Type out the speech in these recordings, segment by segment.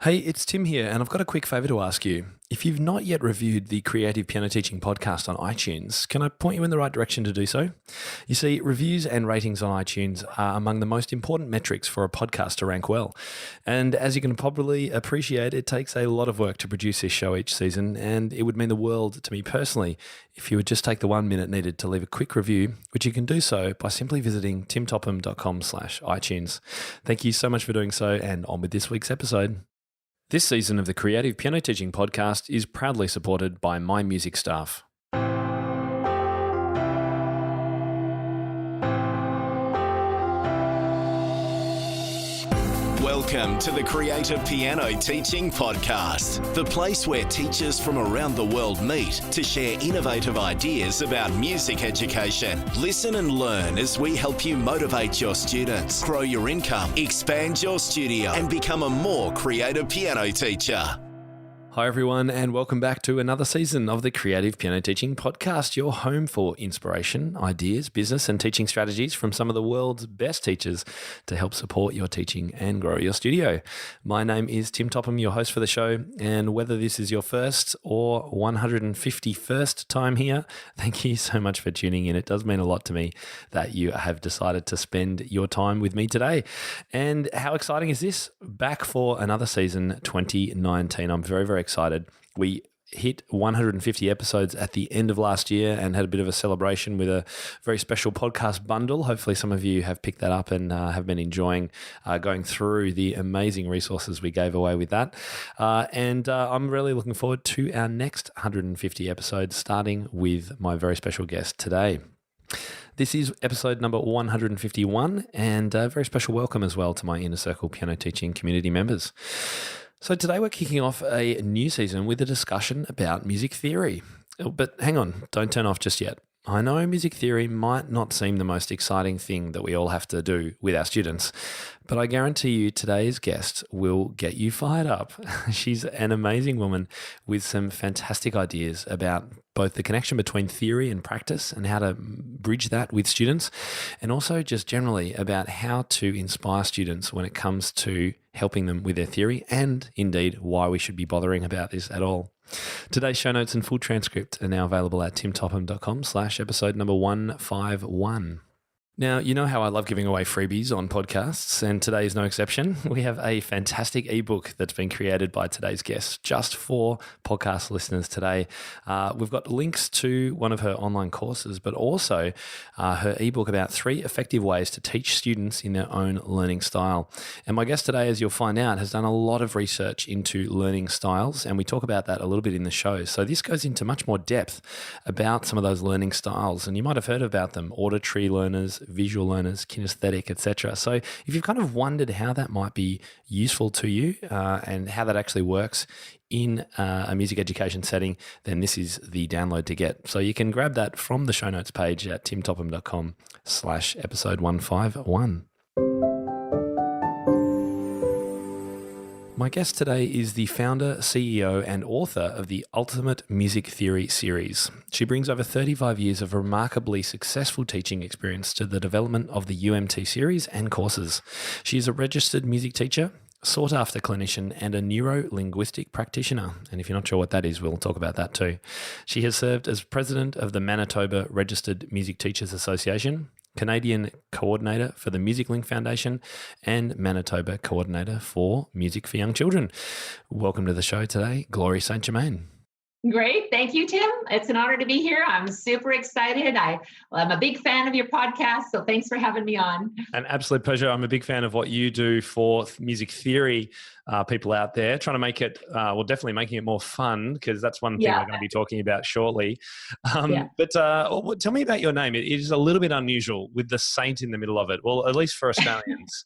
Hey, it's Tim here, and I've got a quick favour to ask you. If you've not yet reviewed the Creative Piano Teaching podcast on iTunes, can I point you in the right direction to do so? You see, reviews and ratings on iTunes are among the most important metrics for a podcast to rank well. And as you can probably appreciate, it takes a lot of work to produce this show each season, and it would mean the world to me personally if you would just take the 1 minute needed to leave a quick review, which you can do so by simply visiting timtopham.com/iTunes. Thank you so much for doing so, and on with this week's episode. This season of the Creative Piano Teaching Podcast is proudly supported by My Music Staff. Welcome to the Creative Piano Teaching Podcast, the place where teachers from around the world meet to share innovative ideas about music education. Listen and learn as we help you motivate your students, grow your income, expand your studio, and become a more creative piano teacher. Hi everyone, and welcome back to another season of the Creative Piano Teaching Podcast, your home for inspiration, ideas, business and teaching strategies from some of the world's best teachers to help support your teaching and grow your studio. My name is Tim Topham, your host for the show, and whether this is your first or 151st time here, thank you so much for tuning in. It does mean a lot to me that you have decided to spend your time with me today. And how exciting is this? Back for another season, 2019. I'm very excited. We hit 150 episodes at the end of last year and had a bit of a celebration with a very special podcast bundle. Hopefully some of you have picked that up and have been enjoying going through the amazing resources we gave away with that. And I'm really looking forward to our next 150 episodes, starting with my very special guest today. This is episode number 151, and a very special welcome as well to my Inner Circle Piano Teaching community members. So today we're kicking off a new season with a discussion about music theory. But hang on, don't turn off just yet. I know music theory might not seem the most exciting thing that we all have to do with our students, but I guarantee you today's guest will get you fired up. She's an amazing woman with some fantastic ideas about both the connection between theory and practice and how to bridge that with students, and also just generally about how to inspire students when it comes to helping them with their theory, and indeed why we should be bothering about this at all. Today's show notes and full transcript are now available at timtopham.com/episode number 151. Now, you know how I love giving away freebies on podcasts, and today is no exception. We have a fantastic ebook that's been created by today's guest just for podcast listeners today. We've got links to one of her online courses, but also her ebook about 3 effective ways to teach students in their own learning style. And my guest today, as you'll find out, has done a lot of research into learning styles, and we talk about that a little bit in the show. So this goes into much more depth about some of those learning styles, and you might have heard about them: auditory learners, visual learners, kinesthetic, etc. So if you've kind of wondered how that might be useful to you and how that actually works in a music education setting, then this is the download to get. So you can grab that from the show notes page at timtopham.com/episode 151. My guest today is the founder, CEO, and author of the Ultimate Music Theory series. She brings over 35 years of remarkably successful teaching experience to the development of the UMT series and courses. She is a registered music teacher, sought-after clinician, and a neuro-linguistic practitioner. And if you're not sure what that is, we'll talk about that too. She has served as president of the Manitoba Registered Music Teachers Association, Canadian coordinator for the MusicLink Foundation, and Manitoba coordinator for Music for Young Children. Welcome to the show today, Glory St. Germain. Great. Thank you, Tim. It's an honor to be here. I'm super excited. I'm a big fan of your podcast, so thanks for having me on. An absolute pleasure. I'm a big fan of what you do for music theory people out there, trying to make it, definitely making it more fun, because that's one thing we're going to be talking about shortly. But tell me about your name. It is a little bit unusual with the saint in the middle of it, well, at least for Australians.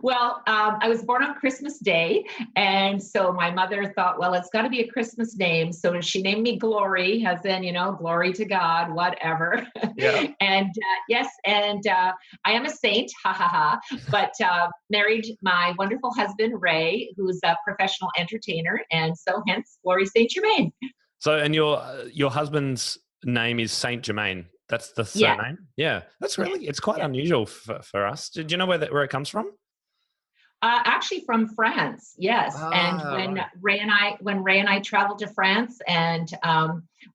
Well, I was born on Christmas Day, and so my mother thought, well, it's got to be a Christmas name. So she named me Glory, as in, glory to God, whatever. Yeah. And I am a saint, but married my wonderful husband, Ray, who's a professional entertainer, and so hence Glory St. Germain. So, and your husband's name is St. Germain. That's the surname? Yeah. That's really, it's quite unusual for us. Do you know where it comes from? Actually from France, yes. And when Right. Ray and I traveled to France, and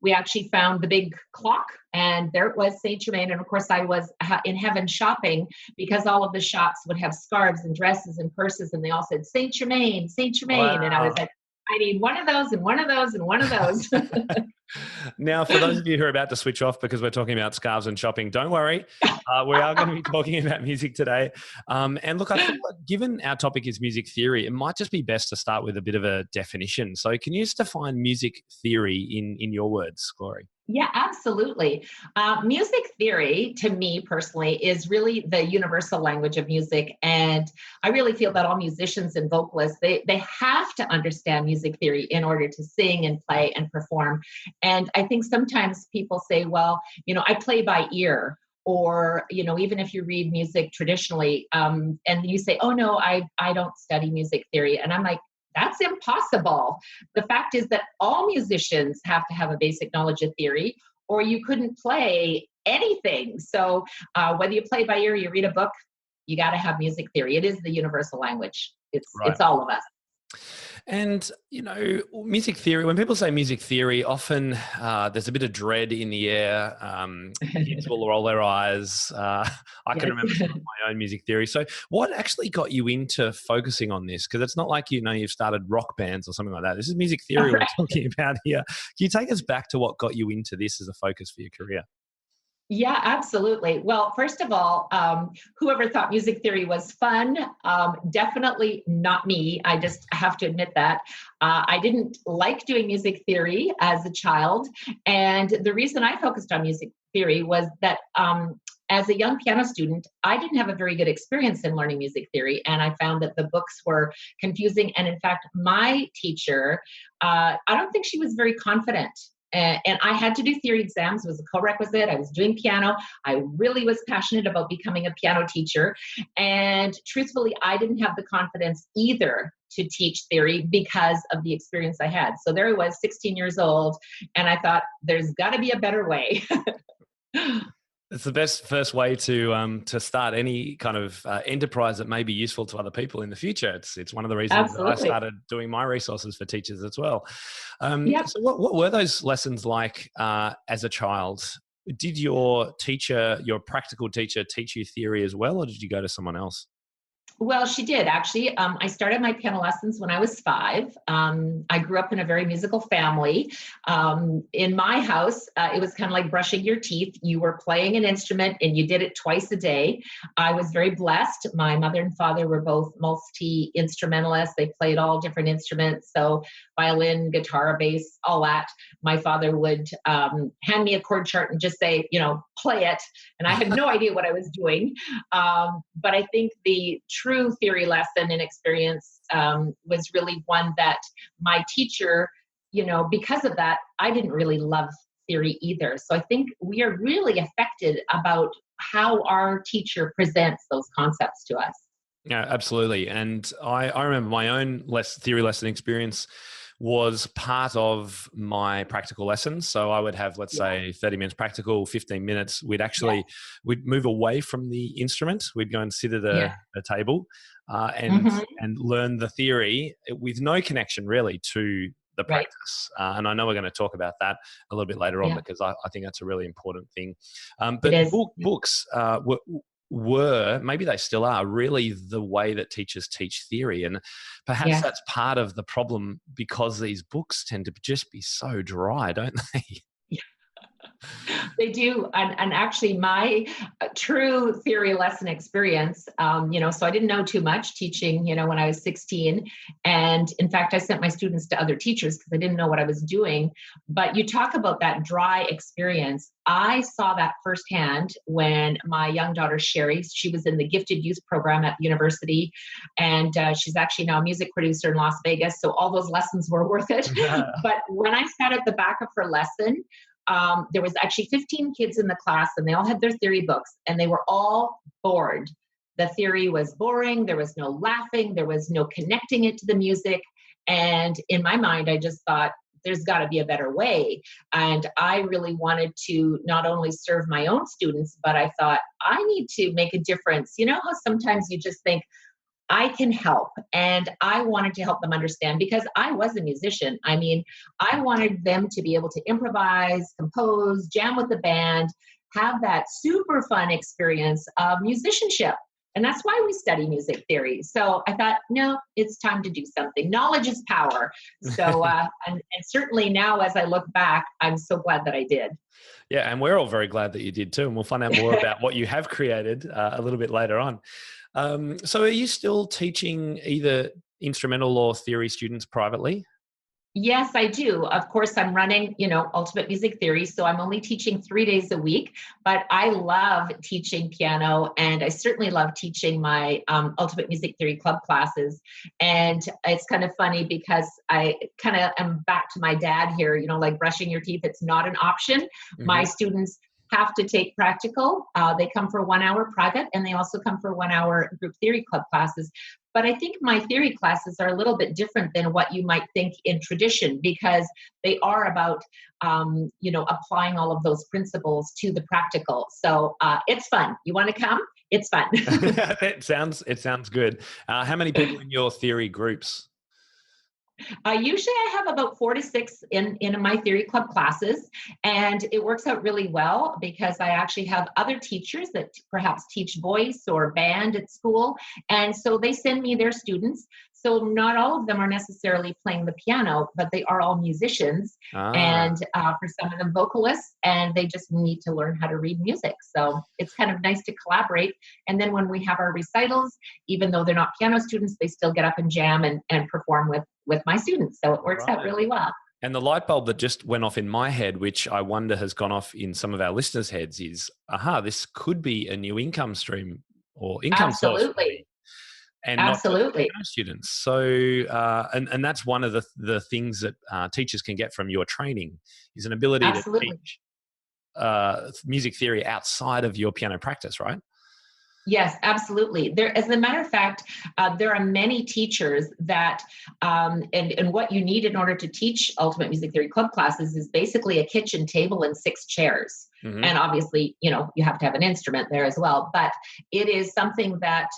we actually found the big clock, and there it was, Saint Germain. And of course, I was in heaven shopping, because all of the shops would have scarves and dresses and purses, and they all said Saint Germain, Saint Germain, and I was Wow. like, I need one of those and one of those and one of those. Now, for those of you who are about to switch off because we're talking about scarves and shopping, don't worry. We are going to be talking about music today. And look, I thought, given our topic is music theory, it might just be best to start with a bit of a definition. So can you just define music theory in your words, Glory? Yeah, absolutely. Music theory, to me personally, is really the universal language of music. And I really feel that all musicians and vocalists, they have to understand music theory in order to sing and play and perform. And I think sometimes people say, well, I play by ear. Or, even if you read music traditionally, and you say, oh, no, I don't study music theory. And I'm like, that's impossible. The fact is that all musicians have to have a basic knowledge of theory, or you couldn't play anything. So whether you play by ear or you read a book, you got to have music theory. It is the universal language. Right. It's all of us. And, music theory, when people say music theory, often there's a bit of dread in the air. Kids will roll their eyes. I can Yes. remember some of my own music theory. So what actually got you into focusing on this? Because it's not like, you've started rock bands or something like that. This is music theory we're talking about here. Can you take us back to what got you into this as a focus for your career? Yeah, absolutely. Well, first of all, whoever thought music theory was fun, definitely not me. I just have to admit that. I didn't like doing music theory as a child. And the reason I focused on music theory was that as a young piano student, I didn't have a very good experience in learning music theory. And I found that the books were confusing. And in fact, my teacher, I don't think she was very confident. And I had to do theory exams. It was a prerequisite. I was doing piano. I really was passionate about becoming a piano teacher. And truthfully, I didn't have the confidence either to teach theory because of the experience I had. So there I was, 16 years old, and I thought, there's got to be a better way. It's the best first way to start any kind of enterprise that may be useful to other people in the future. It's one of the reasons that I Absolutely. started doing my resources for teachers as well. Yep. So what were those lessons like as a child? Did your teacher, your practical teacher, teach you theory as well, or did you go to someone else? Well, she did actually. I started my piano lessons when I was 5. I grew up in a very musical family. In my house, it was kind of like brushing your teeth. You were playing an instrument and you did it twice a day. I was very blessed. My mother and father were both multi-instrumentalists. They played all different instruments. So violin, guitar, bass, all that. My father would hand me a chord chart and just say, play it. And I had no idea what I was doing. But I think the true theory lesson and experience was really one that my teacher, because of that, I didn't really love theory either. So I think we are really affected about how our teacher presents those concepts to us. Yeah, absolutely. And I remember my own theory lesson experience was part of my practical lessons. So I would have, let's say, 30 minutes practical, 15 minutes. We'd move away from the instrument. We'd go and sit at a table and learn the theory with no connection really to the Right. practice. And I know we're going to talk about that a little bit later on Yeah. because I think that's a really important thing. It But is. books were, maybe they still are, really the way that teachers teach theory. And perhaps Yeah. that's part of the problem because these books tend to just be so dry, don't they? They do. And actually my true theory lesson experience, so I didn't know too much teaching, when I was 16. And in fact, I sent my students to other teachers because I didn't know what I was doing. But you talk about that dry experience. I saw that firsthand when my young daughter, Sherry, she was in the gifted youth program at the university. And she's actually now a music producer in Las Vegas. So all those lessons were worth it. Yeah. But when I sat at the back of her lesson, there was actually 15 kids in the class and they all had their theory books and they were all bored. The theory was boring. There was no laughing. There was no connecting it to the music. And in my mind, I just thought, there's got to be a better way. And I really wanted to not only serve my own students, but I thought I need to make a difference. You know how sometimes you just think, I can help. And I wanted to help them understand because I was a musician. I mean, I wanted them to be able to improvise, compose, jam with the band, have that super fun experience of musicianship. And that's why we study music theory. So I thought, no, it's time to do something. Knowledge is power. So, and certainly now as I look back, I'm so glad that I did. Yeah, and we're all very glad that you did too. And we'll find out more about what you have created a little bit later on. So are you still teaching either instrumental or theory students privately? Yes, I do. Of course, I'm running, Ultimate Music Theory, so I'm only teaching 3 days a week, but I love teaching piano, and I certainly love teaching my Ultimate Music Theory club classes. And it's kind of funny because I kind of am back to my dad here, like brushing your teeth, it's not an option. Mm-hmm. My students have to take practical. They come for 1 hour private, and they also come for 1 hour group theory club classes. But I think my theory classes are a little bit different than what you might think in tradition, because they are about, applying all of those principles to the practical. So it's fun. You want to come? It's fun. It sounds good. How many people in your theory groups? Usually I have about 4 to 6 in my theory club classes, and it works out really well because I actually have other teachers that perhaps teach voice or band at school. And so they send me their students. So not all of them are necessarily playing the piano, but they are all musicians and for some of them vocalists, and they just need to learn how to read music. So it's kind of nice to collaborate. And then when we have our recitals, even though they're not piano students, they still get up and jam and perform with my students. So it works out really well. And the light bulb that just went off in my head, which I wonder has gone off in some of our listeners' heads, is, this could be a new income stream or income source. Absolutely. And absolutely, not students. So, and that's one of the things that teachers can get from your training is an ability to teach music theory outside of your piano practice, right? Yes, absolutely. As a matter of fact, there are many teachers that, and what you need in order to teach Ultimate Music Theory club classes is basically a kitchen table and 6 chairs. Mm-hmm. And obviously, you have to have an instrument there as well. But it is something that,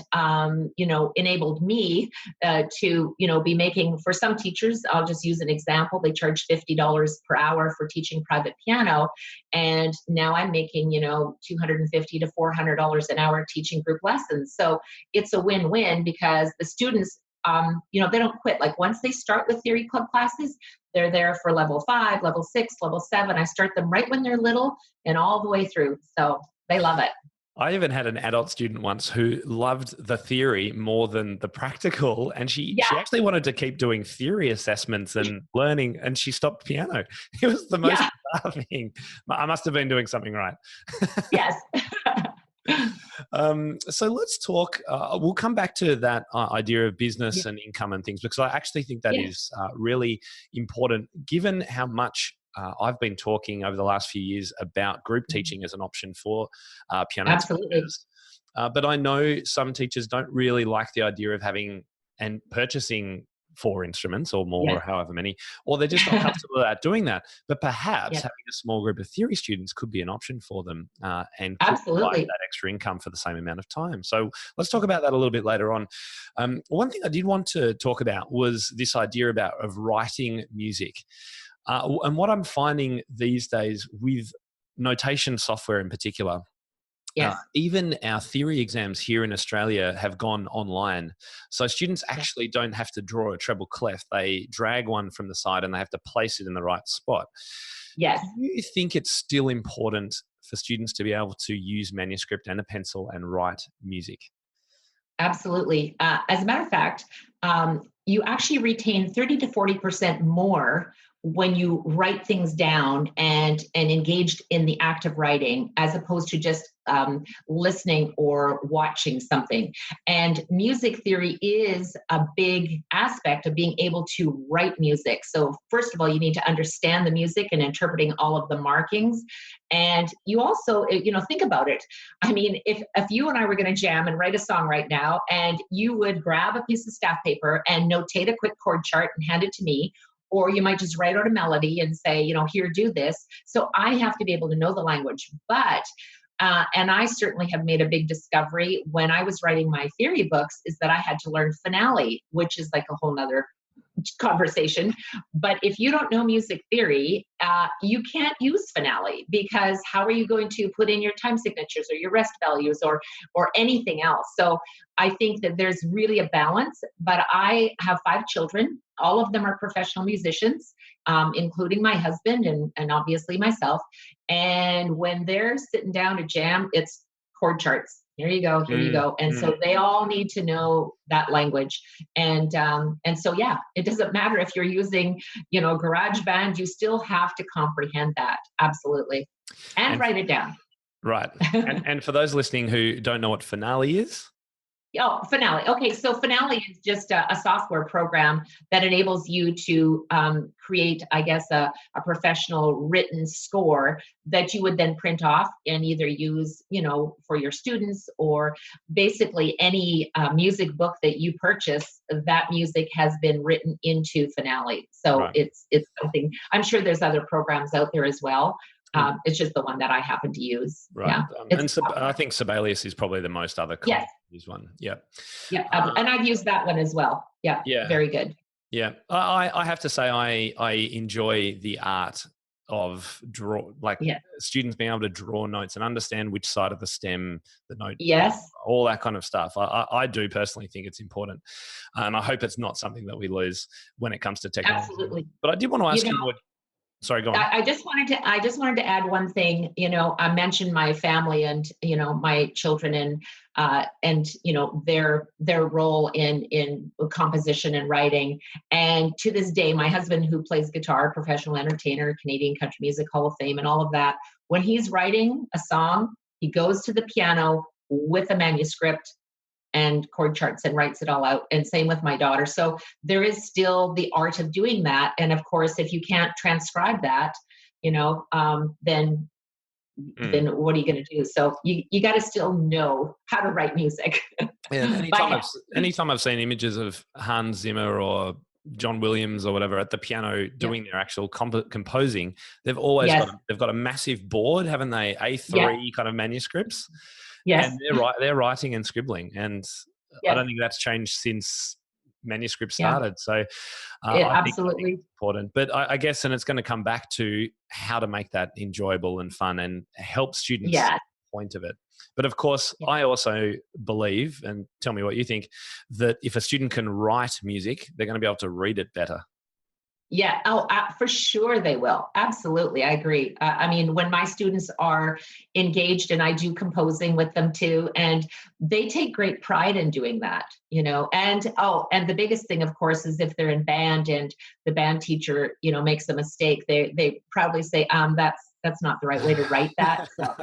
enabled me to, be making, for some teachers, I'll just use an example. They charge $50 per hour for teaching private piano. And now I'm making, $250 to $400 an hour teaching group lessons. So it's a win-win because the students, they don't quit. Like once they start with theory club classes, they're there for level 5, level 6, level 7. I start them right when they're little and all the way through. So they love it. I even had an adult student once who loved the theory more than the practical. And she actually wanted to keep doing theory assessments and learning, and she stopped piano. It was the most bizarre thing. I must have been doing something right. Yes. So let's talk, we'll come back to that idea of business and income and things, because I actually think that is really important given how much I've been talking over the last few years about group teaching as an option for piano teachers. But I know some teachers don't really like the idea of having and purchasing 4 instruments or more, or however many, or they're just not comfortable about doing that. But perhaps having a small group of theory students could be an option for them and could provide that extra income for the same amount of time. So let's talk about that a little bit later on. One thing I did want to talk about was this idea of writing music. And what I'm finding these days with notation software in particular, even our theory exams here in Australia have gone online. So students actually don't have to draw a treble clef. They drag one from the side and they have to place it in the right spot. Yes. Do you think it's still important for students to be able to use manuscript and a pencil and write music? Absolutely. As a matter of fact, you actually retain 30 to 40% more when you write things down and engaged in the act of writing, as opposed to just listening or watching something. And music theory is a big aspect of being able to write music. So first of all, you need to understand the music and interpreting all of the markings. And you also, think about it. I mean, if you and I were going to jam and write a song right now, and you would grab a piece of staff paper and notate a quick chord chart and hand it to me, or you might just write out a melody and say, here, do this. So I have to be able to know the language. But And I certainly have made a big discovery when I was writing my theory books, is that I had to learn finale, which is like a whole nother conversation. But if you don't know music theory, you can't use finale, because how are you going to put in your time signatures or your rest values or anything else? So I think that there's really a balance. But I have 5 children. All of them are professional musicians, including my husband and obviously myself. And when they're sitting down to jam, it's chord charts. Here you go, here you go. And so they all need to know that language. And so, yeah, it doesn't matter if you're using, GarageBand, you still have to comprehend that. Absolutely. And write it down. Right. And for those listening who don't know what finale is. Oh, Finale. Okay, so Finale is just a software program that enables you to create, I guess, a professional written score that you would then print off and either use, for your students, or basically any music book that you purchase. That music has been written into Finale. So Right. it's something. I'm sure there's other programs out there as well. It's just the one that I happen to use. Right. Yeah. And I think Sibelius is probably the most other common used one. Yeah. Yeah. And I've used that one as well. Yeah. Yeah. Very good. Yeah. I have to say I enjoy the art of students being able to draw notes and understand which side of the stem the note, all that kind of stuff. I do personally think it's important, and I hope it's not something that we lose when it comes to technology. Absolutely. But I did want to ask you. Sorry, go on. I just wanted to add one thing. I mentioned my family and my children and their role in composition and writing. And to this day, my husband, who plays guitar, professional entertainer, Canadian Country Music Hall of Fame, and all of that, when he's writing a song, he goes to the piano with a manuscript and chord charts and writes it all out. And same with my daughter. So there is still the art of doing that. And of course, if you can't transcribe that, then what are you going to do? So you got to still know how to write music. Yeah, anytime I've seen images of Hans Zimmer or John Williams or whatever at the piano doing their actual composing, they've always got a massive board, haven't they? A3 kind of manuscripts. Yes. And they're writing and scribbling. And I don't think that's changed since manuscript started. So I think it's important. But I guess, and it's going to come back to how to make that enjoyable and fun and help students get the point of it. But of course, I also believe, and tell me what you think, that if a student can write music, they're going to be able to read it better. Yeah. Oh, for sure they will. Absolutely. I agree. I mean, when my students are engaged, and I do composing with them too, and they take great pride in doing that, and the biggest thing, of course, is if they're in band and the band teacher, makes a mistake, they proudly say, that's not the right way to write that. So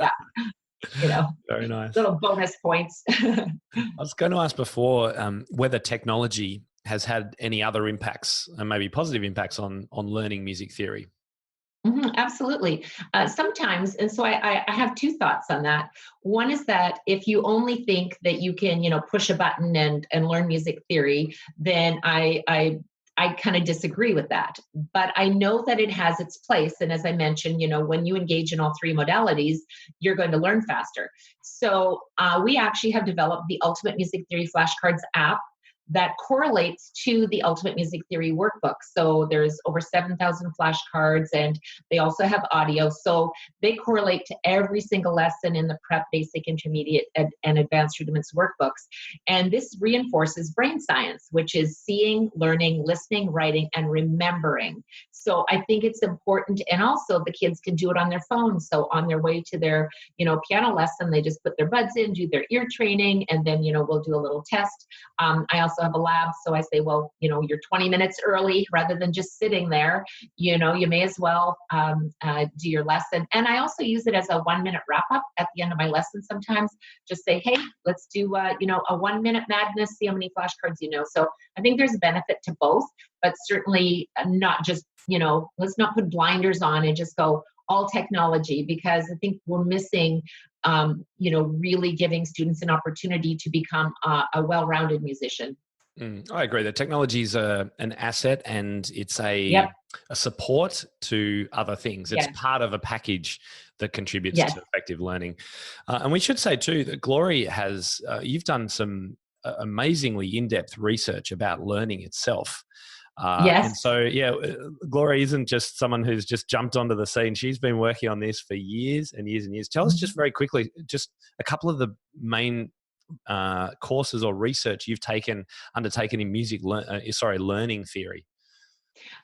yeah. Very nice. Little bonus points. I was going to ask before whether technology has had any other impacts and maybe positive impacts on learning music theory. Absolutely. Sometimes, and so I have 2 thoughts on that. One is that if you only think that you can, push a button and learn music theory, then I kind of disagree with that. But I know that it has its place. And as I mentioned, when you engage in all 3 modalities, you're going to learn faster. So we actually have developed the Ultimate Music Theory Flashcards app that correlates to the Ultimate Music Theory workbook. So there's over 7,000 flashcards, and they also have audio. So they correlate to every single lesson in the prep, basic, intermediate, and advanced rudiments workbooks. And this reinforces brain science, which is seeing, learning, listening, writing, and remembering. So I think it's important. And also the kids can do it on their phone. So on their way to their, piano lesson, they just put their buds in, do their ear training, and then, we'll do a little test. I also have a lab. So I say, well, you're 20 minutes early rather than just sitting there, you may as well do your lesson. And I also use it as a 1-minute wrap up at the end of my lesson. Sometimes just say, hey, let's do, a 1-minute madness, see how many flashcards you know. So I think there's a benefit to both, but certainly not just, let's not put blinders on and just go all technology, because I think we're missing, really giving students an opportunity to become a well-rounded musician. I agree. The technology is an asset, and it's Yep. a support to other things. It's Yes. part of a package that contributes Yes. to effective learning. And we should say too that Glory has, you've done some amazingly in-depth research about learning itself. And Yes. so, yeah, Glory isn't just someone who's just jumped onto the scene. She's been working on this for years and years and years. Tell us just very quickly, just a couple of the main courses or research you've undertaken in learning theory.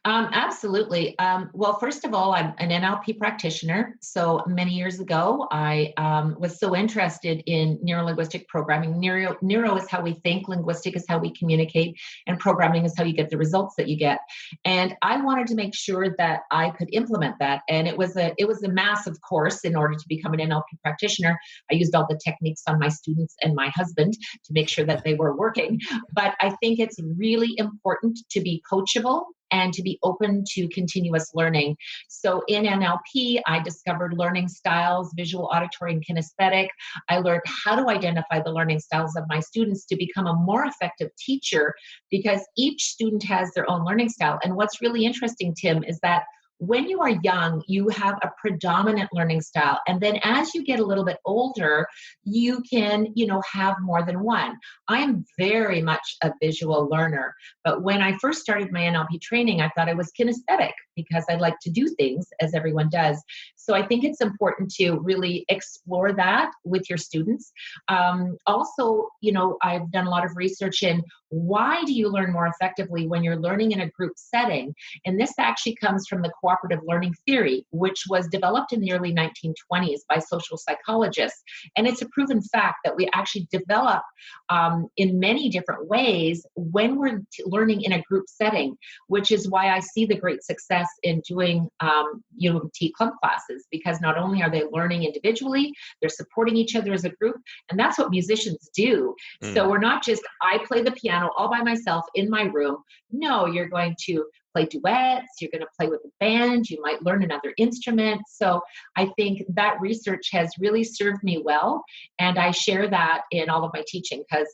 Absolutely. Well, first of all, I'm an NLP practitioner. So many years ago, I was so interested in neuro-linguistic programming. Neuro is how we think, linguistic is how we communicate, and programming is how you get the results that you get. And I wanted to make sure that I could implement that. And it was a massive course in order to become an NLP practitioner. I used all the techniques on my students and my husband to make sure that they were working. But I think it's really important to be coachable and to be open to continuous learning. So in NLP, I discovered learning styles, visual, auditory, and kinesthetic. I learned how to identify the learning styles of my students to become a more effective teacher, because each student has their own learning style. And what's really interesting, Tim, is that when you are young, you have a predominant learning style. And then as you get a little bit older, you can, have more than one. I am very much a visual learner. But when I first started my NLP training, I thought I was kinesthetic because I like to do things as everyone does. So I think it's important to really explore that with your students. Also, I've done a lot of research in why do you learn more effectively when you're learning in a group setting? And this actually comes from the cooperative learning theory, which was developed in the early 1920s by social psychologists. And it's a proven fact that we actually develop in many different ways when we're learning in a group setting, which is why I see the great success in doing UMT club classes, because not only are they learning individually, they're supporting each other as a group. And that's what musicians do. So we're not just, I play the piano all by myself in my room. No, you're going to play duets, you're going to play with a band, you might learn another instrument. So I think that research has really served me well. And I share that in all of my teaching because,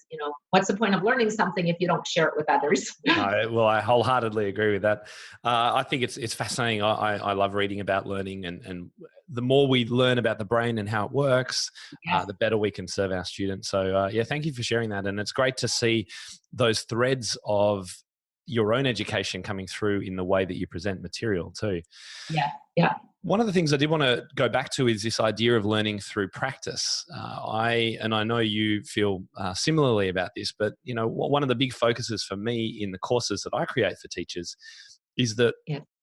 what's the point of learning something if you don't share it with others? I wholeheartedly agree with that. I think it's fascinating. I love reading about learning, and the more we learn about the brain and how it works, Yes. the better we can serve our students. So thank you for sharing that. And it's great to see those threads of your own education coming through in the way that you present material too. Yeah. One of the things I did want to go back to is this idea of learning through practice. I know you feel similarly about this, but one of the big focuses for me in the courses that I create for teachers is that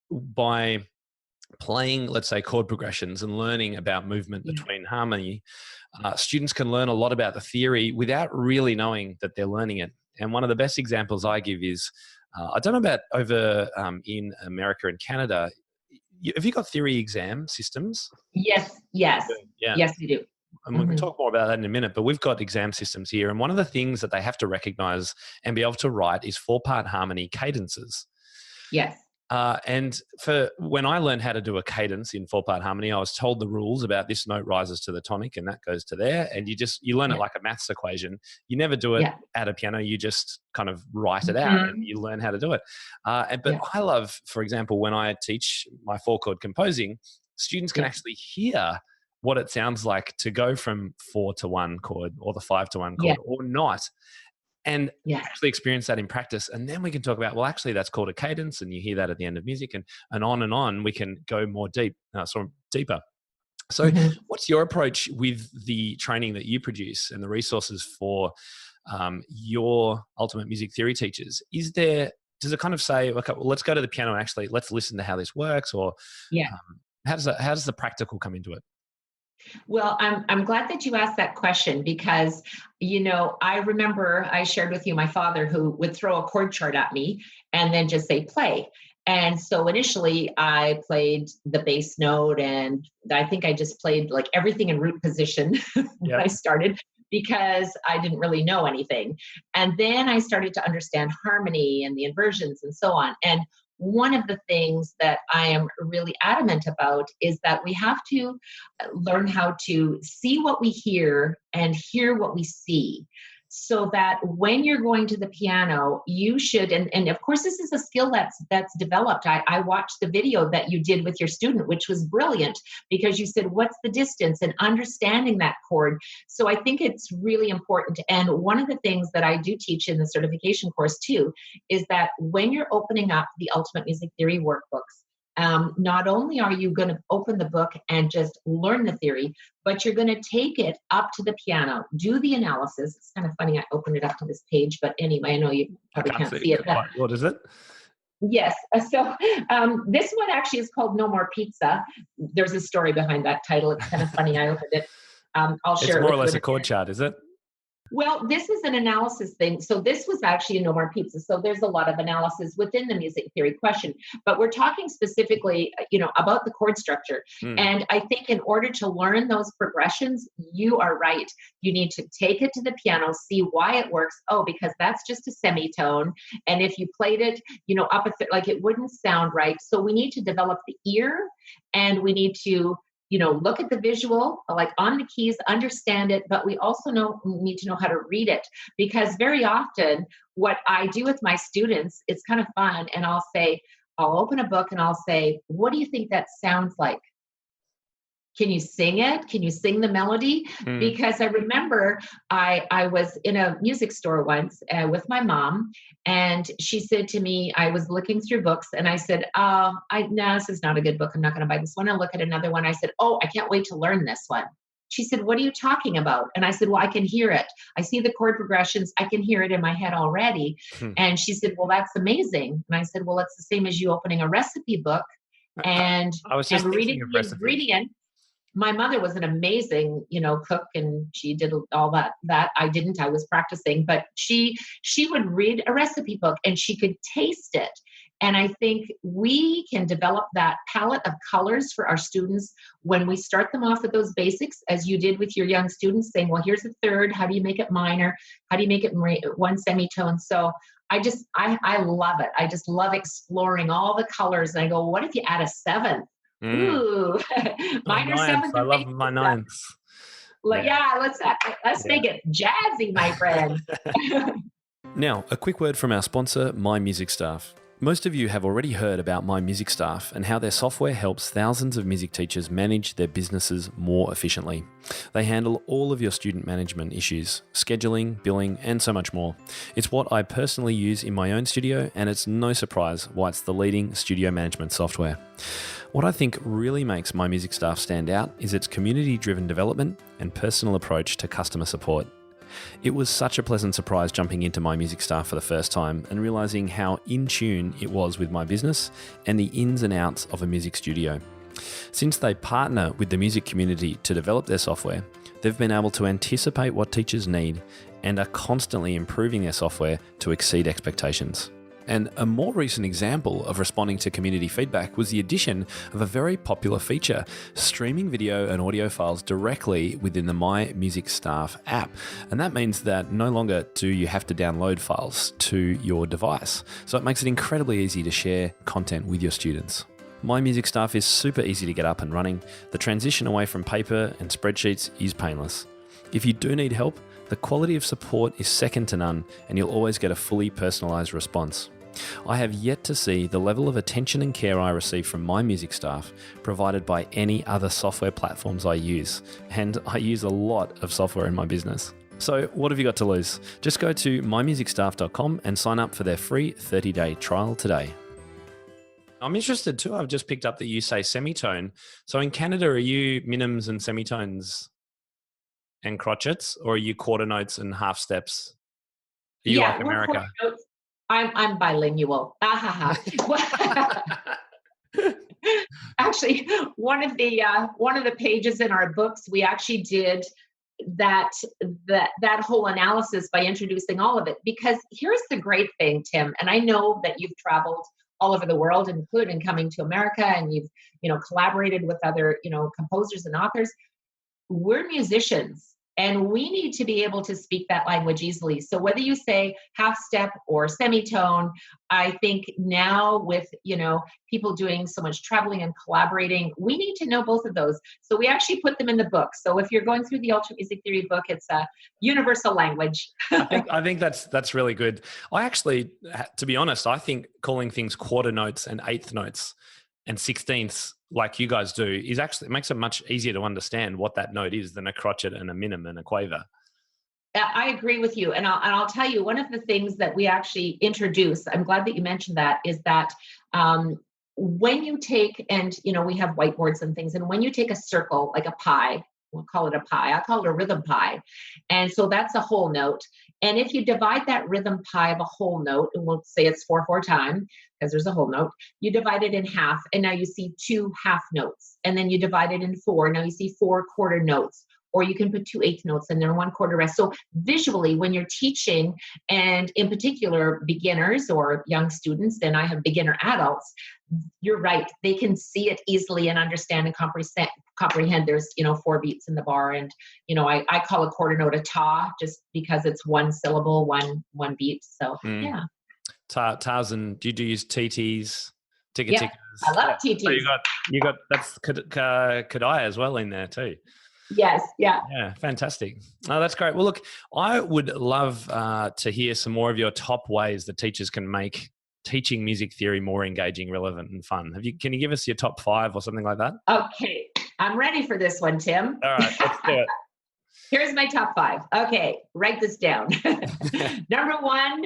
by playing, let's say, chord progressions and learning about movement between harmony, students can learn a lot about the theory without really knowing that they're learning it. And one of the best examples I give is, I don't know about over in America and Canada, have you got theory exam systems? Yes, we do. And we can talk more about that in a minute, but we've got exam systems here. And one of the things that they have to recognize and be able to write is 4-part harmony cadences. Yes. And for when I learned how to do a cadence in 4-part harmony, I was told the rules about this note rises to the tonic and that goes to there. And you learn it like a maths equation. You never do it at a piano. You just kind of write it out and you learn how to do it. But I love, for example, when I teach my 4-chord composing, students can actually hear what it sounds like to go from 4 to 1 chord or the 5 to 1 chord or not. And actually experience that in practice. And then we can talk about, well, actually that's called a cadence, and you hear that at the end of music, and on we can go more deeper. So what's your approach with the training that you produce and the resources for your ultimate music theory teachers? Does it kind of say, okay, well, let's go to the piano and actually let's listen to how this works? Or how does the practical come into it? Well, I'm glad that you asked that question because, I remember I shared with you my father who would throw a chord chart at me and then just say, play. And so initially I played the bass note, and I think I just played like everything in root position when I started, because I didn't really know anything. And then I started to understand harmony and the inversions and so on. And one of the things that I am really adamant about is that we have to learn how to see what we hear and hear what we see. so that when you're going to the piano, you should, and of course, this is a skill that's developed. I watched the video that you did with your student, which was brilliant, because you said, what's the distance, and understanding that chord. So I think it's really important. And one of the things that I do teach in the certification course too, is that when you're opening up the Ultimate Music Theory workbooks, not only are you going to open the book and just learn the theory, but you're going to take it up to the piano, do the analysis. It's kind of funny, I opened it up to this page, but anyway, I know you probably can't see it. What is it? Yes. So this one actually is called No More Pizza. There's a story behind that title. It's kind of funny. I opened it. I'll share it. It's more or less a chord chart, is it? Well, this is an analysis thing. So this was actually a No More Pizza. So there's a lot of analysis within the music theory question, but we're talking specifically, about the chord structure. And I think in order to learn those progressions, you are right. You need to take it to the piano, see why it works. Oh, because that's just a semitone. And if you played it, up like it wouldn't sound right. So we need to develop the ear, and we need to look at the visual, like on the keys, understand it, but we also need to know how to read it, because very often what I do with my students, it's kind of fun. And I'll open a book and I'll say, what do you think that sounds like? Can you sing it? Can you sing the melody? Because I remember I was in a music store once with my mom, and she said to me, I was looking through books, and I said, no, this is not a good book. I'm not going to buy this one. I'll look at another one. I said, oh, I can't wait to learn this one. She said, what are you talking about? And I said, well, I can hear it. I see the chord progressions. I can hear it in my head already. And she said, well, that's amazing. And I said, well, it's the same as you opening a recipe book and reading the ingredient. My mother was an amazing, cook, and she did all that. I didn't, I was practicing, but she would read a recipe book and she could taste it. And I think we can develop that palette of colors for our students when we start them off with those basics, as you did with your young students, saying, well, here's a third. How do you make it minor? How do you make it one semitone? So I love it. I just love exploring all the colors. And I go, what if you add a seventh? Ooh, minor seventh. I love my ninths. Yeah, let's make it jazzy, my friend. Now, a quick word from our sponsor, My Music Staff. Most of you have already heard about My Music Staff and how their software helps thousands of music teachers manage their businesses more efficiently. They handle all of your student management issues, scheduling, billing, and so much more. It's what I personally use in my own studio, and it's no surprise why it's the leading studio management software. What I think really makes My Music Staff stand out is its community-driven development and personal approach to customer support. It was such a pleasant surprise jumping into My Music Staff for the first time and realizing how in tune it was with my business and the ins and outs of a music studio. Since they partner with the music community to develop their software, they've been able to anticipate what teachers need and are constantly improving their software to exceed expectations. And a more recent example of responding to community feedback was the addition of a very popular feature, streaming video and audio files directly within the My Music Staff app. And that means that no longer do you have to download files to your device. So it makes it incredibly easy to share content with your students. My Music Staff is super easy to get up and running. The transition away from paper and spreadsheets is painless. If you do need help, the quality of support is second to none, and you'll always get a fully personalised response. I have yet to see the level of attention and care I receive from My Music Staff provided by any other software platforms I use, and I use a lot of software in my business. So what have you got to lose? Just go to mymusicstaff.com and sign up for their free 30-day trial today. I'm interested too. I've just picked up that you say semitone. So in Canada, are you minims and semitones and crotchets, or are you quarter notes and half steps? Are you like America? I'm bilingual. Actually, one of the pages in our books, we actually did that whole analysis by introducing all of it. Because here's the great thing, Tim, and I know that you've traveled all over the world, including coming to America, and you've collaborated with other composers and authors. We're musicians. And we need to be able to speak that language easily. So whether you say half step or semitone, I think now with, people doing so much traveling and collaborating, we need to know both of those. So we actually put them in the book. So if you're going through the Ultimate Music Theory book, it's a universal language. I think that's really good. I actually, to be honest, I think calling things quarter notes and eighth notes and sixteenths like you guys do is actually, it makes it much easier to understand what that note is than a crotchet and a minim and a quaver. I agree with you. And I'll tell you, one of the things that we actually introduce, I'm glad that you mentioned that, is that when you take, and we have whiteboards and things, and when you take a circle, like a pie, we'll call it a pie, I'll call it a rhythm pie. And so that's a whole note. And if you divide that rhythm pie of a whole note, and we'll say it's 4/4 time, because there's a whole note, you divide it in half, and now you see 2 half notes. And then you divide it in 4, now you see 4 quarter notes. Or you can put 2 eighth notes and then 1 quarter rest. So visually, when you're teaching, and in particular beginners or young students, then I have beginner adults, you're right. They can see it easily and understand and comprehend. There's, 4 beats in the bar. And, I call a quarter note a ta, just because it's 1 syllable, one beat. So, yeah. Tars, and do you use TTs? Yeah, I love TTs. So you got that's Kadai as well in there too. Yes. Yeah. Yeah. Fantastic. Oh, that's great. Well, look, I would love to hear some more of your top ways that teachers can make teaching music theory more engaging, relevant, and fun. Can you give us your top 5 or something like that? Okay. I'm ready for this one, Tim. All right. Let's do it. Here's my top 5. Okay. Write this down. Number 1,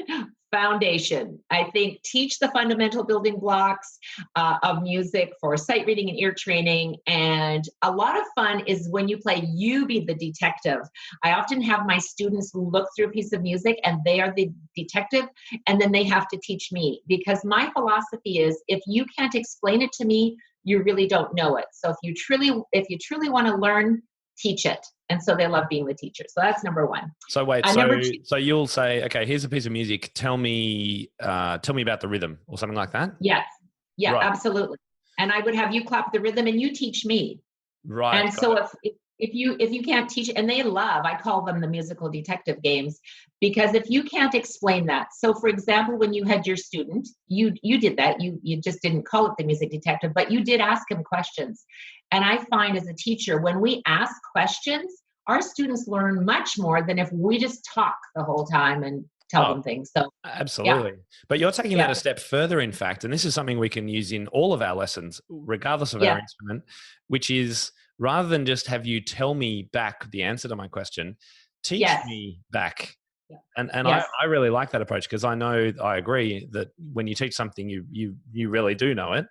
foundation. I think teach the fundamental building blocks of music for sight reading and ear training. And a lot of fun is when you play, you be the detective. I often have my students look through a piece of music and they are the detective, and then they have to teach me, because my philosophy is, if you can't explain it to me, you really don't know it. So if you truly want to learn, teach it. And so they love being the teacher. So that's number 1. So wait, so you'll say, okay, here's a piece of music. Tell me about the rhythm or something like that? Yes. Yeah, right. Absolutely. And I would have you clap the rhythm and you teach me. Right. And so if you can't teach, and I call them the musical detective games, because if you can't explain that. So for example, when you had your student, you did that. You just didn't call it the music detective, but you did ask him questions. And I find as a teacher, when we ask questions, our students learn much more than if we just talk the whole time and tell them things. So absolutely. Yeah. But you're taking that a step further, in fact, and this is something we can use in all of our lessons, regardless of our instrument, which is, rather than just have you tell me back the answer to my question, teach me back. Yeah. And I really like that approach, because I agree that when you teach something, you really do know it.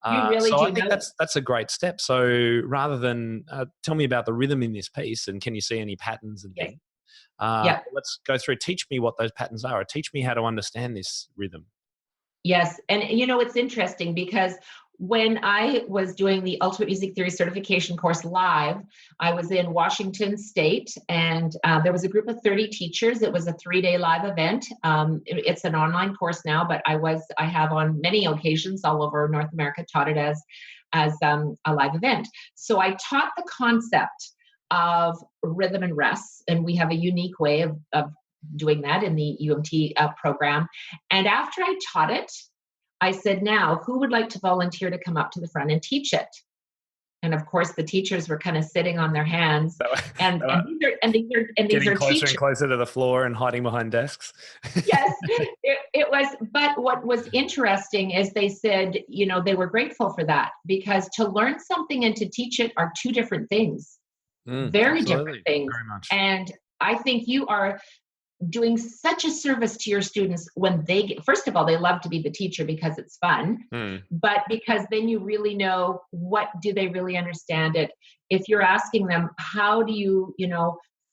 I think that's a great step. So rather than tell me about the rhythm in this piece and can you see any patterns and things, let's go through, teach me what those patterns are, or teach me how to understand this rhythm. Yes. And it's interesting, because when I was doing the Ultimate Music Theory certification course live, I was in Washington State, and there was a group of 30 teachers. It was a 3-day live event. It's an online course now, but I have on many occasions all over North America taught it as a live event. So I taught the concept of rhythm and rest, and we have a unique way of doing that in the UMT program. And after I taught it, I said, now, who would like to volunteer to come up to the front and teach it? And of course, the teachers were kind of sitting on their hands. And these are closer teachers. And closer to the floor and hiding behind desks. Yes, it was. But what was interesting is they said, they were grateful for that, because to learn something and to teach it are 2 different things. Very different things. Very much. And I think you are doing such a service to your students when first of all, they love to be the teacher because it's fun, but because then you really know, what do they really understand it? If you're asking them, how do you,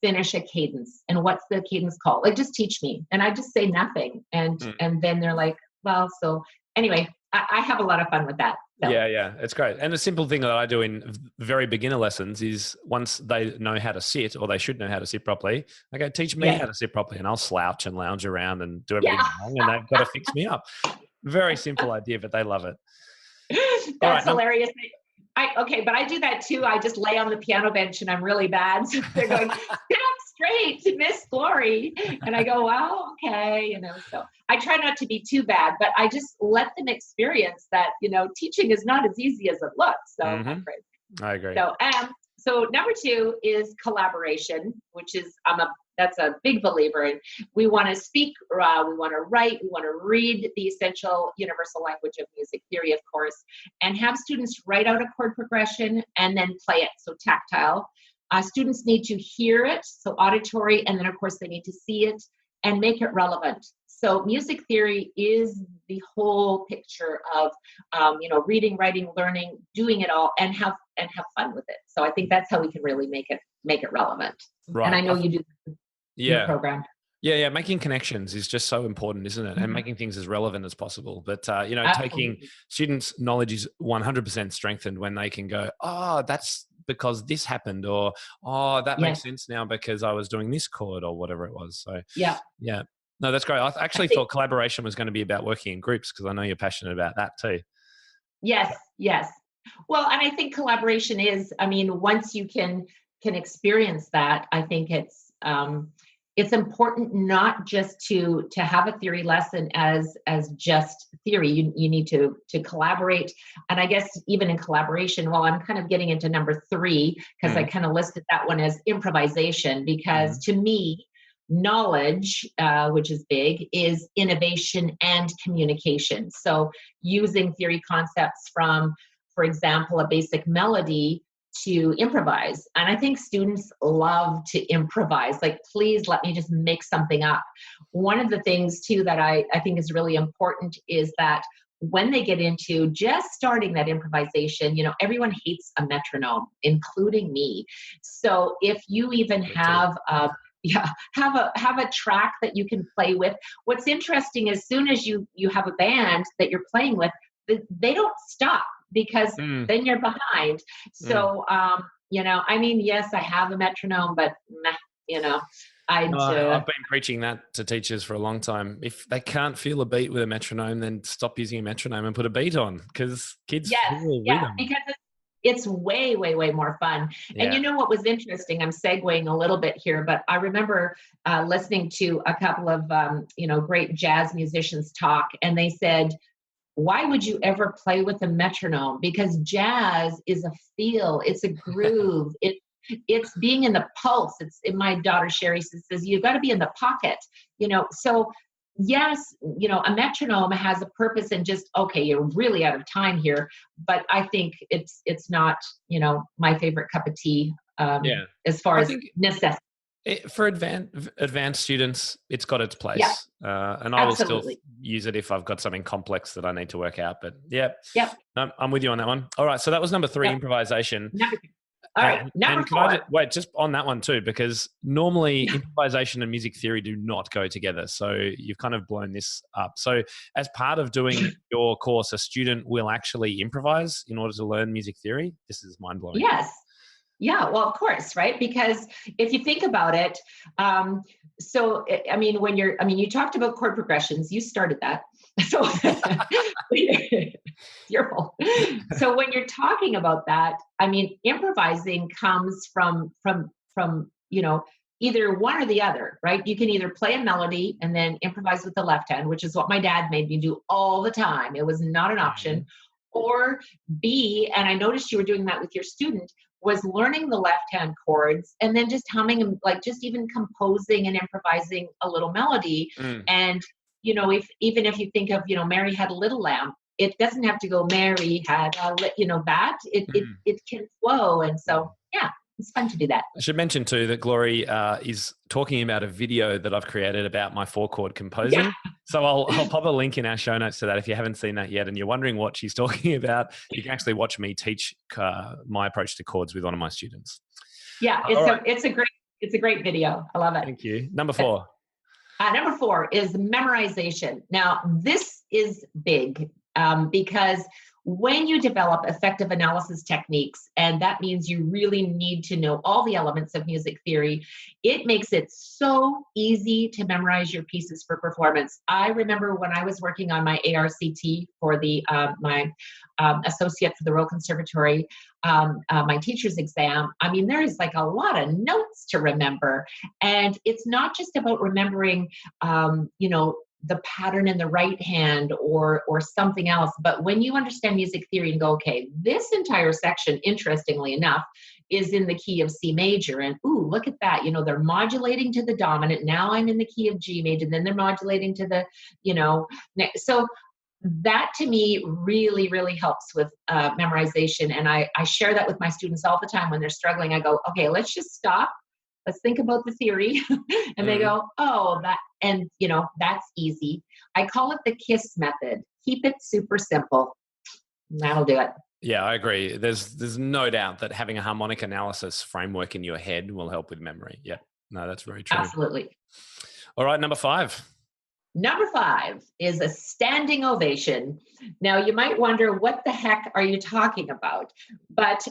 finish a cadence, and what's the cadence called? Like, just teach me. And I just say nothing. And then they're like, well, so anyway, I have a lot of fun with that. So. Yeah, it's great. And a simple thing that I do in very beginner lessons is, once they know how to sit, or they should know how to sit properly, I go, teach me how to sit properly, and I'll slouch and lounge around and do everything wrong, and they've got to fix me up. Very simple idea, but they love it. That's hilarious. But I do that too. I just lay on the piano bench and I'm really bad. So they're going, sit up straight, Miss Glory. And I go, well, okay. So I try not to be too bad, but I just let them experience that, teaching is not as easy as it looks. So I agree. So number 2 is collaboration, which is, that's a big believer in. We want to speak, we want to write, we want to read the essential universal language of music theory, of course, and have students write out a chord progression and then play it, so tactile. Students need to hear it, so auditory, and then, of course, they need to see it and make it relevant. So music theory is the whole picture of, reading, writing, learning, doing it all, and have fun with it. So I think that's how we can really make it relevant. Right. And I know you do. Yeah. Program. Yeah. Making connections is just so important, isn't it? And making things as relevant as possible. But, taking students' knowledge is 100% strengthened when they can go, oh, that's because this happened, or, oh, that makes sense now because I was doing this chord or whatever it was. So, yeah. No, that's great. I actually thought collaboration was going to be about working in groups because I know you're passionate about that too. Yes. Well, and I think collaboration is, once you can experience that, I think it's important not just to have a theory lesson as just theory. You need to collaborate. And I guess even in collaboration, well, I'm kind of getting into number 3 because I kind of listed that one as improvisation, because to me, knowledge, which is big, is innovation and communication. So using theory concepts from, for example, a basic melody to improvise. And I think students love to improvise. Like, please let me just make something up. One of the things too that I think is really important is that when they get into just starting that improvisation, everyone hates a metronome, including me. So if you even have a track that you can play with. What's interesting, as soon as you have a band that you're playing with, they don't stop, because then you're behind. So, yes, I have a metronome, but I've been preaching that to teachers for a long time. If they can't feel a beat with a metronome, then stop using a metronome and put a beat on, because kids feel rhythm. Because it's way, way, way more fun. Yeah. And what was interesting, I'm segueing a little bit here, but I remember listening to a couple of, great jazz musicians talk, and they said, why would you ever play with a metronome? Because jazz is a feel, it's a groove, it's being in the pulse. It's, my daughter Sherry says, you've got to be in the pocket, so yes, a metronome has a purpose, and just, okay, you're really out of time here. But I think it's not, my favorite cup of tea as far as necessity. For advanced students, it's got its place. And I will still use it if I've got something complex that I need to work out. But no, I'm with you on that one. All right. So that was number 3, improvisation. All right. Number 4. Just on that one too, because normally improvisation and music theory do not go together. So you've kind of blown this up. So as part of doing your course, a student will actually improvise in order to learn music theory. This is mind blowing. Yes. Yeah, well, of course, right? Because if you think about it, you talked about chord progressions. You started that. So your fault. So when you're talking about that, improvising comes from either one or the other, right? You can either play a melody and then improvise with the left hand, which is what my dad made me do all the time. It was not an option. Or B, and I noticed you were doing that with your student, was learning the left-hand chords and then just humming them, like just even composing and improvising a little melody. And, if you think of, Mary Had a Little Lamb, it doesn't have to go, Mary had a it can flow. And so, it's fun to do that. I should mention too that Glory is talking about a video that I've created about my 4-chord composing. Yeah. So I'll pop a link in our show notes to that. If you haven't seen that yet and you're wondering what she's talking about, you can actually watch me teach my approach to chords with one of my students. Yeah, it's a great video. I love it. Thank you. Number 4. Number 4 is memorization. Now, this is big. because when you develop effective analysis techniques, and that means you really need to know all the elements of music theory, it makes it so easy to memorize your pieces for performance. I remember when I was working on my ARCT for my associate for the Royal Conservatory, my teacher's exam. I mean, there is like a lot of notes to remember, and it's not just about remembering, the pattern in the right hand or something else. But when you understand music theory and go, okay, this entire section, interestingly enough, is in the key of C major. And ooh, look at that. They're modulating to the dominant. Now I'm in the key of G major. Then they're modulating to the, so that to me really, really helps with memorization. And I share that with my students all the time when they're struggling. I go, okay, let's just stop. Let's think about the theory. And they go, oh, that's easy. I call it the KISS method. Keep it super simple. That'll do it. Yeah, I agree. There's no doubt that having a harmonic analysis framework in your head will help with memory. Yeah, no, that's very true. Absolutely. All right, number 5. Number 5 is a standing ovation. Now, you might wonder, what the heck are you talking about? But,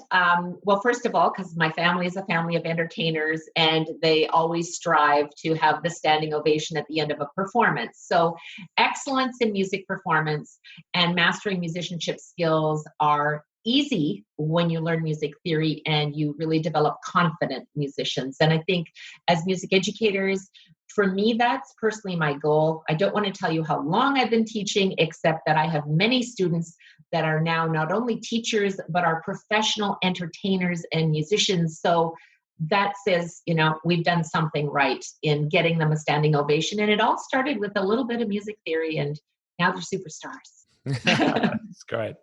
well, first of all, because my family is a family of entertainers, and they always strive to have the standing ovation at the end of a performance. So excellence in music performance and mastering musicianship skills are easy when you learn music theory and you really develop confident musicians. And I think as music educators, for me, that's personally my goal. I don't want to tell you how long I've been teaching, except that I have many students that are now not only teachers, but are professional entertainers and musicians. So that says, we've done something right in getting them a standing ovation. And it all started with a little bit of music theory, and now they're superstars. That's great.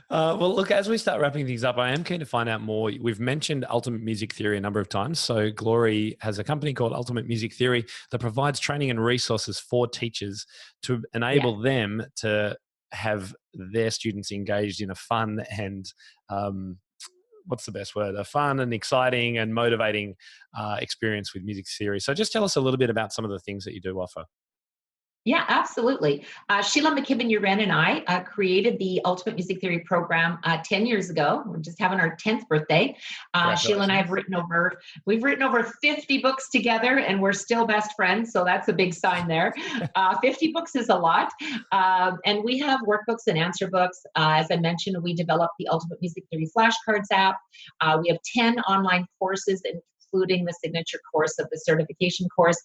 Well, look, as we start wrapping things up, I am keen to find out more. We've mentioned Ultimate Music Theory a number of times. So Glory has a company called Ultimate Music Theory that provides training and resources for teachers to enable them to have their students engaged in a fun and what's the best word? A fun and exciting and motivating experience with music theory. So just tell us a little bit about some of the things that you do offer. Yeah, absolutely. Sheila McKibben-Uren and I created the Ultimate Music Theory program 10 years ago. We're just having our 10th birthday. Sheila and I have we've written over 50 books together, and we're still best friends. So that's a big sign there. 50 books is a lot. And we have workbooks and answer books. As I mentioned, we developed the Ultimate Music Theory flashcards app. We have 10 online courses, including the signature course of the certification course.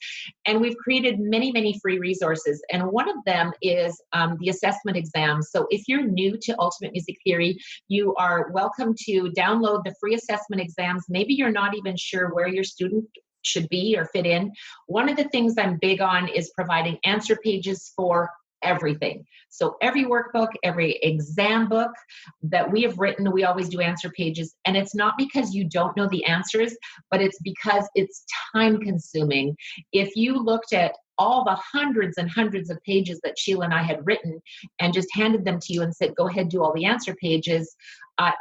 And we've created many, many free resources. And one of them is the assessment exams. So if you're new to Ultimate Music Theory, you are welcome to download the free assessment exams. Maybe you're not even sure where your student should be or fit in. One of the things I'm big on is providing answer pages for everything. So every workbook, every exam book that we have written, we always do answer pages. And it's not because you don't know the answers, but it's because it's time consuming. If you looked at all the hundreds and hundreds of pages that Sheila and I had written and just handed them to you and said, go ahead, do all the answer pages,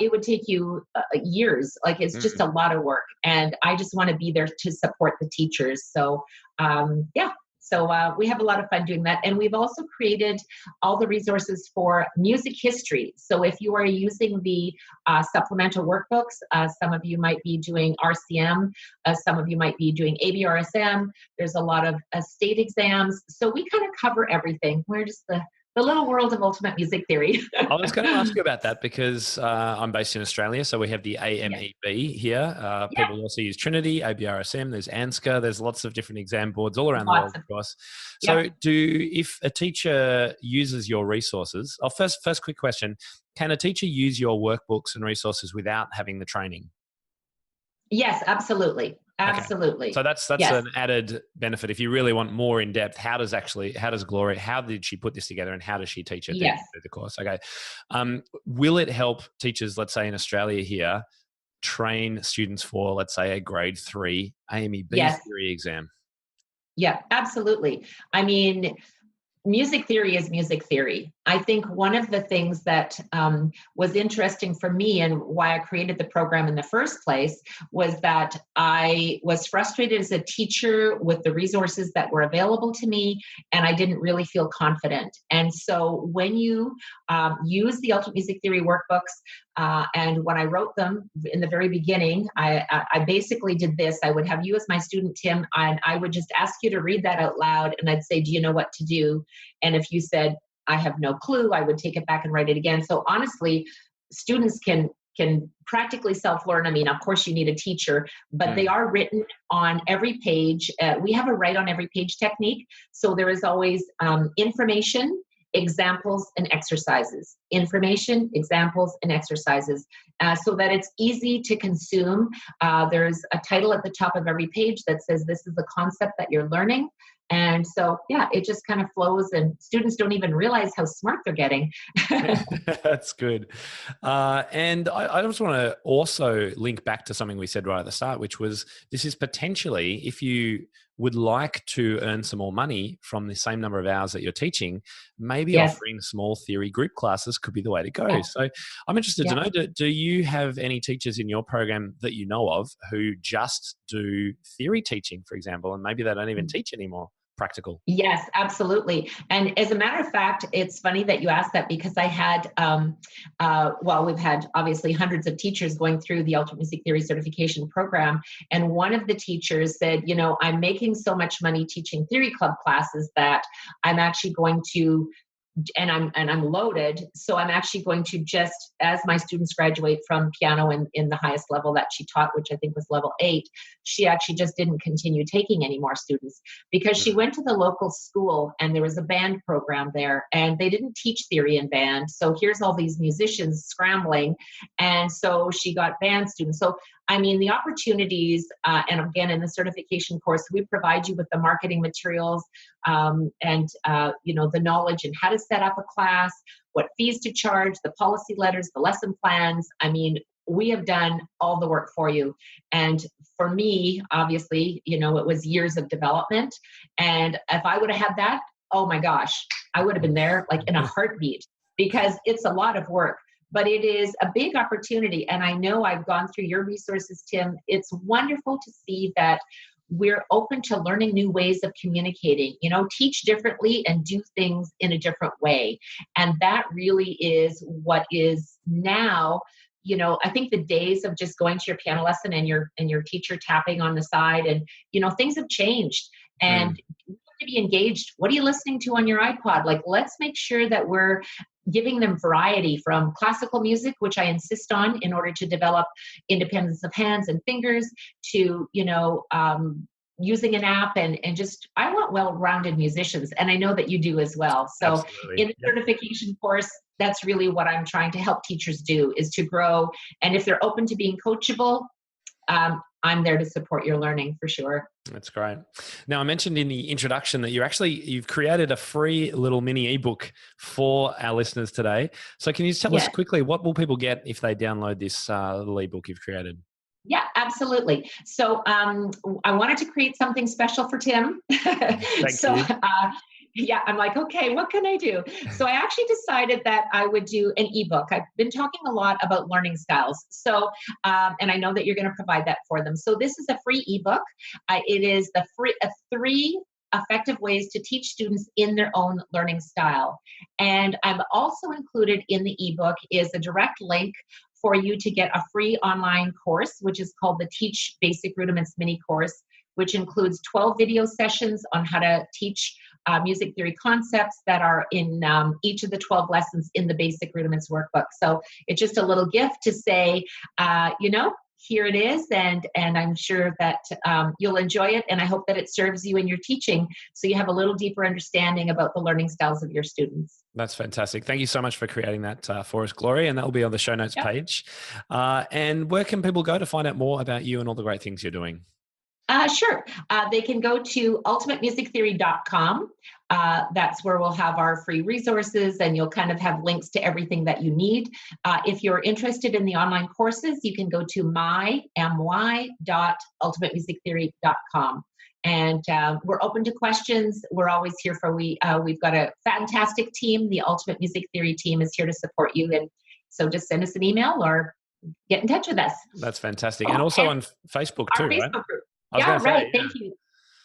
it would take you years. Like, it's just a lot of work. And I just want to be there to support the teachers. So So we have a lot of fun doing that. And we've also created all the resources for music history. So if you are using the supplemental workbooks, some of you might be doing RCM, some of you might be doing ABRSM. There's a lot of state exams. So we kind of cover everything. We're just the little world of Ultimate Music Theory. I was going to ask you about that because I'm based in Australia. So we have the AMEB here. People also use Trinity, ABRSM, there's ANSCA, there's lots of different exam boards all around the world, of course. So if a teacher uses your resources, first quick question, can a teacher use your workbooks and resources without having the training? Yes, absolutely. Absolutely. Okay. So that's an added benefit. If you really want more in depth, how does Gloria, how did she put this together and how does she teach it through the course? Okay. Will it help teachers, let's say in Australia here, train students for, let's say, a grade 3 AMEB theory exam? Yeah, absolutely. I mean, music theory is music theory. I think one of the things that was interesting for me and why I created the program in the first place was that I was frustrated as a teacher with the resources that were available to me, and I didn't really feel confident. And so when you use the Ultimate Music Theory workbooks, and when I wrote them in the very beginning, I basically did this. I would have you as my student, Tim, and I would just ask you to read that out loud, and I'd say, do you know what to do? And if you said, I have no clue, I would take it back and write it again. So honestly, students can practically self-learn. I mean, of course you need a teacher, but they are written on every page. We have a write on every page technique. So there is always information, examples, and exercises. Information, examples, and exercises, so that it's easy to consume. There's a title at the top of every page that says, this is the concept that you're learning. And so, yeah, it just kind of flows, and students don't even realize how smart they're getting. That's good. And I just want to also link back to something we said right at the start, which was this is potentially, if you would like to earn some more money from the same number of hours that you're teaching, maybe offering small theory group classes could be the way to go. So I'm interested to know, do you have any teachers in your program that you know of who just do theory teaching, for example, and maybe they don't even teach anymore? Practical. Yes, absolutely. And as a matter of fact, it's funny that you asked that, because I had, we've had obviously hundreds of teachers going through the Ultimate Music Theory certification program. And one of the teachers said, I'm making so much money teaching theory club classes that I'm actually going to, and I'm loaded. So I'm actually going to just, as my students graduate from piano in the highest level that she taught, which I think was level 8, she actually just didn't continue taking any more students, because she went to the local school and there was a band program there and they didn't teach theory in band. So here's all these musicians scrambling. And so she got band students. So, I mean, the opportunities, and again, in the certification course, we provide you with the marketing materials, and the knowledge and how to set up a class, what fees to charge, the policy letters, the lesson plans. I mean, we have done all the work for you. And for me, obviously, it was years of development. And if I would have had that, oh my gosh, I would have been there like in a heartbeat, because it's a lot of work. But it is a big opportunity. And I know I've gone through your resources, Tim. It's wonderful to see that we're open to learning new ways of communicating, teach differently and do things in a different way. And that really is what is now, I think the days of just going to your piano lesson and your teacher tapping on the side and, things have changed. And you have to be engaged. What are you listening to on your iPod? Like, let's make sure that we're giving them variety, from classical music, which I insist on in order to develop independence of hands and fingers, to, using an app and just, I want well-rounded musicians. And I know that you do as well. So in the certification course, that's really what I'm trying to help teachers do, is to grow. And if they're open to being coachable, I'm there to support your learning for sure. That's great. Now, I mentioned in the introduction that you've created a free little mini ebook for our listeners today. So can you just tell us quickly, what will people get if they download this little ebook you've created? Yeah, absolutely. So I wanted to create something special for Tim. Thank you. I'm like, okay, what can I do? So I actually decided that I would do an ebook. I've been talking a lot about learning styles. So, and I know that you're going to provide that for them. So this is a free ebook. It is the 3 effective ways to teach students in their own learning style. And I've also included in the ebook is a direct link for you to get a free online course, which is called the Teach Basic Rudiments mini course, which includes 12 video sessions on how to teach music theory concepts that are in each of the 12 lessons in the Basic Rudiments workbook. So it's just a little gift to say, here it is, and I'm sure that you'll enjoy it, and I hope that it serves you in your teaching, so you have a little deeper understanding about the learning styles of your students. That's fantastic. Thank you so much for creating that for us, Gloria, and that will be on the show notes page. And where can people go to find out more about you and all the great things you're doing? Sure. They can go to ultimatemusictheory.com. That's where we'll have our free resources, and you'll kind of have links to everything that you need. If you're interested in the online courses, you can go to my.ultimatemusictheory.com. And we're open to questions. We're always here we've got a fantastic team. The Ultimate Music Theory team is here to support you. And so just send us an email or get in touch with us. That's fantastic. And also on Facebook too, right? Facebook group. Yeah, right. Thank you.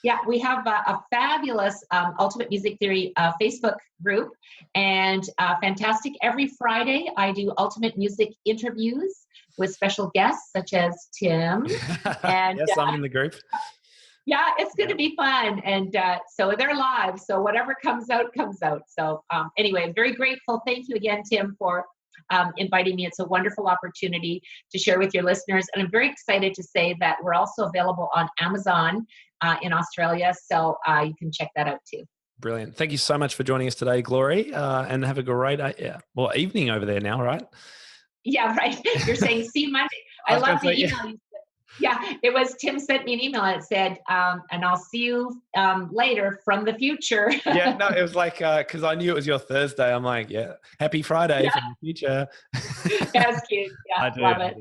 Yeah, we have a fabulous Ultimate Music Theory Facebook group, and fantastic. Every Friday, I do Ultimate Music interviews with special guests such as Tim. And yes, I'm in the group. Yeah, it's going to be fun. And so they're live. So whatever comes out, comes out. So anyway, I'm very grateful. Thank you again, Tim, for inviting me. It's a wonderful opportunity to share with your listeners. And I'm very excited to say that we're also available on Amazon in Australia. So you can check that out too. Brilliant. Thank you so much for joining us today, Glory. And have a great evening over there now, right? Yeah, right. You're saying see you Monday. I love the email. Yeah, it was Tim sent me an email and it said, and I'll see you later from the future. Yeah, no, it was like, because I knew it was your Thursday. I'm like, yeah, happy Friday from the future. That's cute. Yeah, I do. Love it.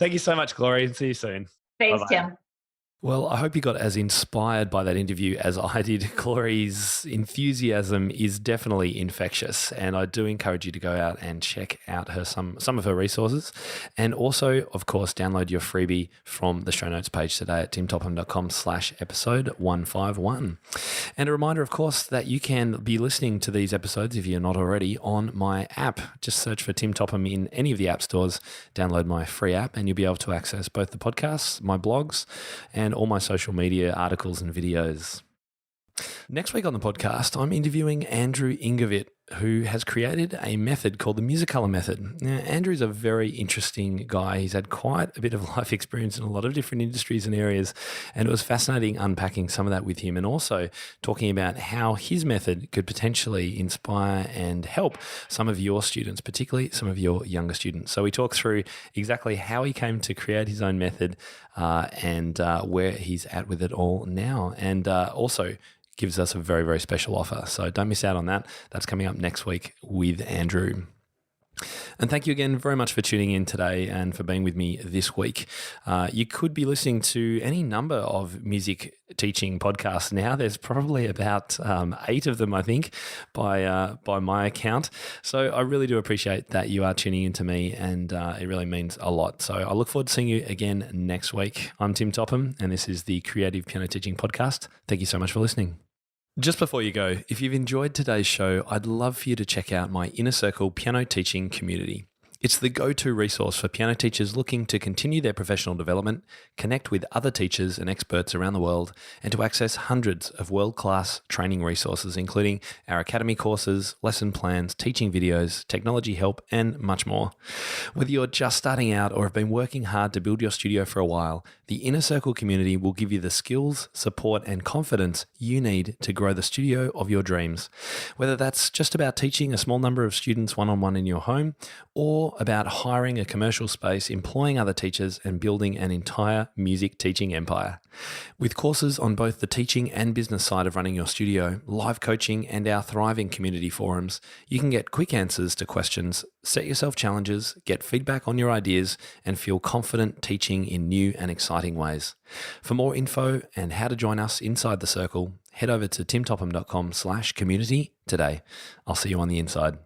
Thank you so much, Glory, and see you soon. Thanks, Bye-bye. Tim. Well, I hope you got as inspired by that interview as I did. Glory's enthusiasm is definitely infectious, and I do encourage you to go out and check out some of her resources, and also, of course, download your freebie from the show notes page today at timtopham.com/episode 151. And a reminder, of course, that you can be listening to these episodes, if you're not already, on my app. Just search for Tim Topham in any of the app stores, download my free app, and you'll be able to access both the podcasts, my blogs, and all my social media articles and videos. Next week on the podcast, I'm interviewing Andrew Ingovit, who has created a method called the Musicolor method. Now, Andrew's a very interesting guy. He's had quite a bit of life experience in a lot of different industries and areas, and it was fascinating unpacking some of that with him, and also talking about how his method could potentially inspire and help some of your students, particularly some of your younger students. So we talk through exactly how he came to create his own method and where he's at with it all now, and also gives us a very, very special offer. So don't miss out on that. That's coming up next week with Andrew. And thank you again very much for tuning in today and for being with me this week. You could be listening to any number of music teaching podcasts now. There's probably about 8 of them, I think, by my account. So I really do appreciate that you are tuning in to me, and it really means a lot. So I look forward to seeing you again next week. I'm Tim Topham, and this is the Creative Piano Teaching Podcast. Thank you so much for listening. Just before you go, if you've enjoyed today's show, I'd love for you to check out my Inner Circle piano teaching community. It's the go-to resource for piano teachers looking to continue their professional development, connect with other teachers and experts around the world, and to access hundreds of world-class training resources, including our academy courses, lesson plans, teaching videos, technology help, and much more. Whether you're just starting out or have been working hard to build your studio for a while, the Inner Circle community will give you the skills, support, and confidence you need to grow the studio of your dreams. Whether that's just about teaching a small number of students one-on-one in your home, or about hiring a commercial space, employing other teachers, and building an entire music teaching empire. With courses on both the teaching and business side of running your studio, live coaching, and our thriving community forums, you can get quick answers to questions, set yourself challenges, get feedback on your ideas, and feel confident teaching in new and exciting ways. For more info and how to join us inside the circle, head over to timtopham.com/community today. I'll see you on the inside.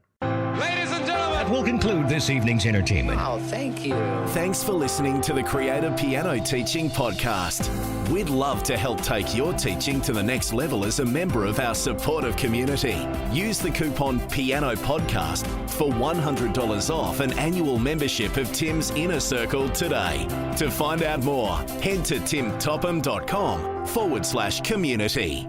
That will conclude this evening's entertainment. Oh, thank you. Thanks for listening to the Creative Piano Teaching Podcast. We'd love to help take your teaching to the next level as a member of our supportive community. Use the coupon Piano Podcast for $100 off an annual membership of Tim's Inner Circle today. To find out more, head to timtopham.com/community.